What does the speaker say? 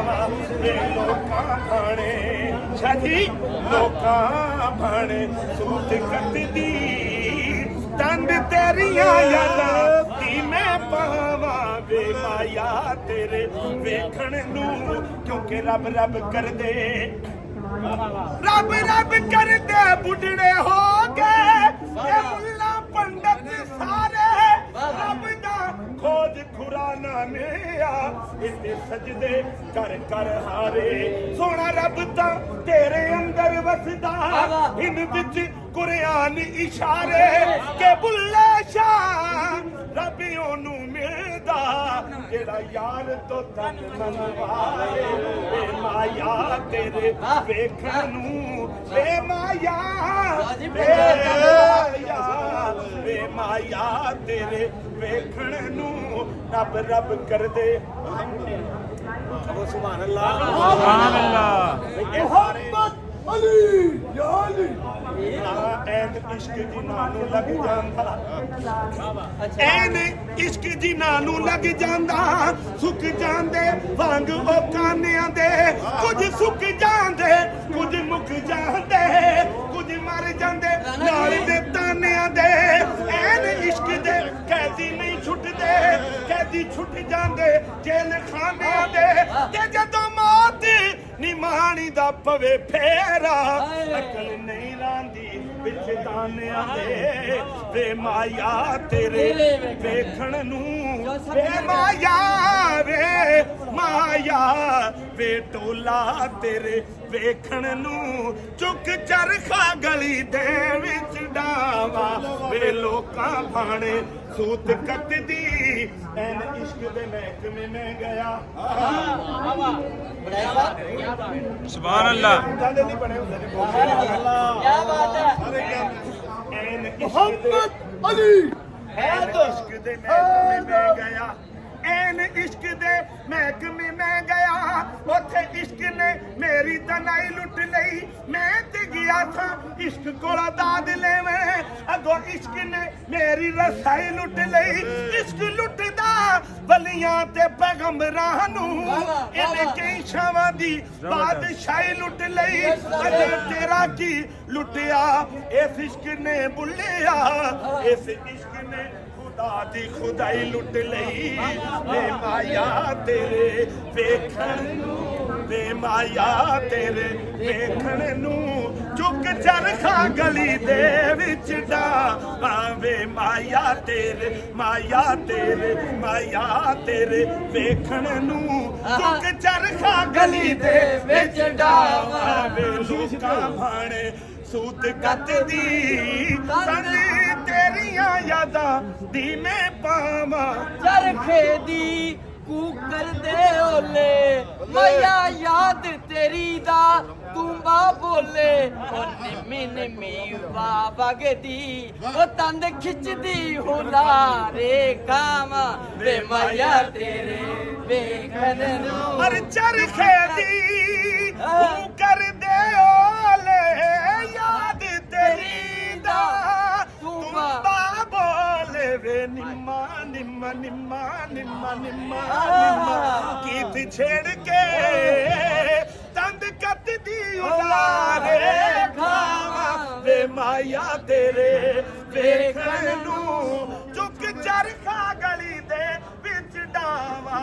ਲੋਕਾਂ ਭਾਣੇ ਛਾਜੀ ਲੋਕਾਂ ਭਾਣੇ ਸੂਤ ਕੱਟਦੀ ਤੰਦ ਤੇਰੀਆਂ ਯਾਦਾਂ ਦੀ ਮੈਂ ਪਾਵਾਂ ਵੇ ਮਾਇਆ ਤੇਰੇ ਵੇਖਣ ਨੂੰ ਕਿਉਂਕਿ ਰੱਬ ਰੱਬ ਕਰਦੇ ਰੱਬ ਰੱਬ ਕਰਦੇ ਬੁੱਢੜੇ ਹੋ ਗਏ ਇਹ ਮੁੱਲਾ ਪੰਡਤ ਸਾਰੇ ਰੱਬ ਦਾ ਖੋਜ ਖੁਰਾਨਾ ਮਿਲਿਆ ਇੱਥੇ ਸਜਦੇ ਕਰ ਕਰ ਹਾਰੇ ਸੋਹਣਾ ਰੱਬ ਤਾਂ ਤੇਰੇ ਅੰਦਰ ਵਸਦਾ ਇਨ ਵਿੱਚ ਕੁਰਾਨ ਇਸ਼ਾਰੇ ਕਿ ਬੁੱਲੇ ਸ਼ਾਹ ਰੱਬ ਉਹਨੂੰ ਮਿਲਦਾ ਜਿਹੜਾ ਯਾਰ ਤੋਂ ਤਨ ਮਨਵਾਏ ਵੇ ਮਾਇਆ ਤੇਰੇ ਵੇਖਣ ਨੂੰ ਵੇ ਮਾਇਆ ਵੇ ਮਾਇਆ ਤੇਰੇ ਵੇਖਣ ਨੂੰ ਰੱਬ ਰੱਬ ਕਰਦੇ ਸੁਭਾਨ ਅੱਲਾਹ ਸੁਭਾਨ ਅੱਲਾਹ ਮੁਹੰਮਦ ਅਲੀ ਯਾ ਅਲੀ ਐਨ ਇਸ਼ਕ ਜਿਨ੍ਹਾਂ ਨੂੰ ਲੱਗ ਜਾਂਦਾ ਐਨ ਇਸ਼ਕ ਜਿਨ੍ਹਾਂ ਨੂੰ ਲੱਗ ਜਾਂਦਾ ਸੁੱਕ ਜਾਂਦੇ ਵਾਂਗ ਉਹ ਕਾਨਿਆਂ ਦੇ ਕੁਝ ਸੁੱਕ ਜਾਂਦੇ ਕੁਝ ਮੁੱਕ ਜਾਂਦੇ ਕੁਝ ਮਰ ਜਾਂਦੇ ਨਾਲ ਦੇ ਤਾਨਿਆਂ ਦੇ ਐਨ ਇਸ਼ਕ ਦੇ ਕੈਦੀ ਨਹੀਂ ਛੁੱਟਦੇ ਕੈਦੀ ਛੁੱਟ ਜਾਂਦੇ ਜੇਲ ਖਾਨਿਆਂ ਦੇ ਤੇ ਜਦੋਂ ਮੌਤ ਨਿਮਾਣੀ ਦਾ ਪਵੇ ਫੇਰਾ ਅਕਲ ਨਹੀਂ ਲਾਂਦੀ ਵਿੱਚ ਦਾਨਿਆਂ ਦੇ ਵੇ ਮਾਇਆ ਤੇਰੇ ਵੇਖਣ ਨੂੰ ਵੇ ਮਾਇਆ ਵੇ ਟੋਲਾ ਤੇਰੇ ਵੇਖਣ ਨੂੰ ਚੁੱਕ ਚਰਖਾ ਗਲੀ ਦੇ ਵਿੱਚ ਡਾਵਾ ਵੇ ਲੋਕਾਂ ਭਾਣੇ ਸੂਤ ਕੱਟਦੀ ਐਨ ਇਸ਼ਕ ਦੇ ਮਹਿਕਮੇ ਮੈਂ ਗਿਆ ਸੁਭਾਨ ਅੱਲਾਹ ਜਾਂਦੇ ਨਹੀਂ ਬਣੇ ਹੁੰਦੇ ਨੇ ਕੀ ਬਾਤ ਹੈ ਐਨ ਮੁਹੰਮਦ ਅਲੀ ਐਨ ਇਸ਼ਕ ਦੇ ਮਹਿਕਮੇ ਮੈਂ ਗਿਆ ਐਨ ਇਸ਼ਕ ਦੇ ਮਹਿਕਮੇ ਮੈਂ ਗਿਆ ਉੱਥੇ ਇਸ਼ਕ ਨੇ ਮੇਰੀ ਤਨਾਈ ਲੁੱਟ ਲਈ ਮੈਂ ਤੇ ਗਿਆ ਥਾਂ ਇਸ਼ਕ ਕੋਲ ਦਾਦ ਲੈਵੇਂ ਅੱਗੋਂ ਇਸ਼ਕ ਨੇ ਮੇਰੀ ਰਸਾਈ ਲੁੱਟ ਲਈ ਇਸ਼ਕ ਲੁੱਟਦਾ ਵਲੀਆਂ ਤੇ ਪੈਗੰਬਰਾਂ ਨੂੰ ਇਹਨੇ ਕਈ ਸ਼ਾਵਾਂ ਦੀ ਬਾਦਸ਼ਾਹੀ ਲੁੱਟ ਲਈ ਅਜੇ ਤੇਰਾ ਕੀ ਲੁੱਟਿਆ ਇਸ ਇਸ਼ਕ ਨੇ ਬੁੱਲਿਆ ਇਸ ਇਸ਼ਕ ਨੇ ਦੀ ਖੁਦਾਈ ਲੁੱਟ ਲਈ ਵੇ ਮਾਇਆ ਤੇਰੇ ਵੇਖਣ ਨੂੰ ਵੇ ਮਾਇਆ ਤੇਰੇ ਵੇਖਣ ਨੂੰ ਚੁੱਕ ਚਰਖਾ ਗਲੀ ਦੇ ਵਿੱਚ ਡਾ ਵੇ ਮਾਇਆ ਤੇਰੇ ਮਾਇਆ ਤੇਰੇ ਵੇਖਣ ਨੂੰ ਚੁੱਕ ਚਰਖਾ ਗਲੀ ਦੇ ਵਿੱਚ ਡਾ ਵੇ ਲੋਕਾਂ ਭਾਣੇ ਸੂਤ ਕੱਟਦੀ ਸੰਦੀ ਤੇਰੀਆਂ ਯਾਦਾਂ ਦੀ ਮੈਂ ਪਾਵਾਂ ਚਰਖੇ ਦੀ ਕੂਕਰ ਦੇ ਓਲੇ ਮਾਇਆ ਯਾਦ ਤੇਰੀ ਦਾ ਤੂੰਬਾ ਬੋਲੇ ਉਹ ਨਿੰਮੀ ਨਿੰਮੀ ਵਾ ਵਗਦੀ ਉਹ ਤੰਦ ਖਿੱਚਦੀ ਹੁਲਾਰੇ ਕਾਵਾਂ ਵੇ ਮਾਇਆ ਤੇਰੇ ਵੇਖਣ ਨੂੰ ਹਰ ਚਰਖੇ ਦੀ ਕੂਕਰ ਦੇ ਓਲੇ ਯਾਦ ਤੇਰੀ ਦਾ ਤੂੰਬਾ ਬੋਲੇ ਵੇ ਨਿੰਮਾ ਨਿੰਮਾ ਨਿੰਮਾ ਨਿੰਮਾ ਨਿੰਮਾ ਗੀਤ ਛੇੜ ਕੇ ਤੰਦ ਕੱਟਦੀ ਉਲਾਰੇ ਖਾਵਾਂ ਵੇ ਮਾਇਆ ਤੇਰੇ ਵੇਖਣ ਨੂੰ ਚੁੱਕ ਚਰਖਾ ਗਲੀ ਦੇ ਵਿੱਚ ਡਾਵਾ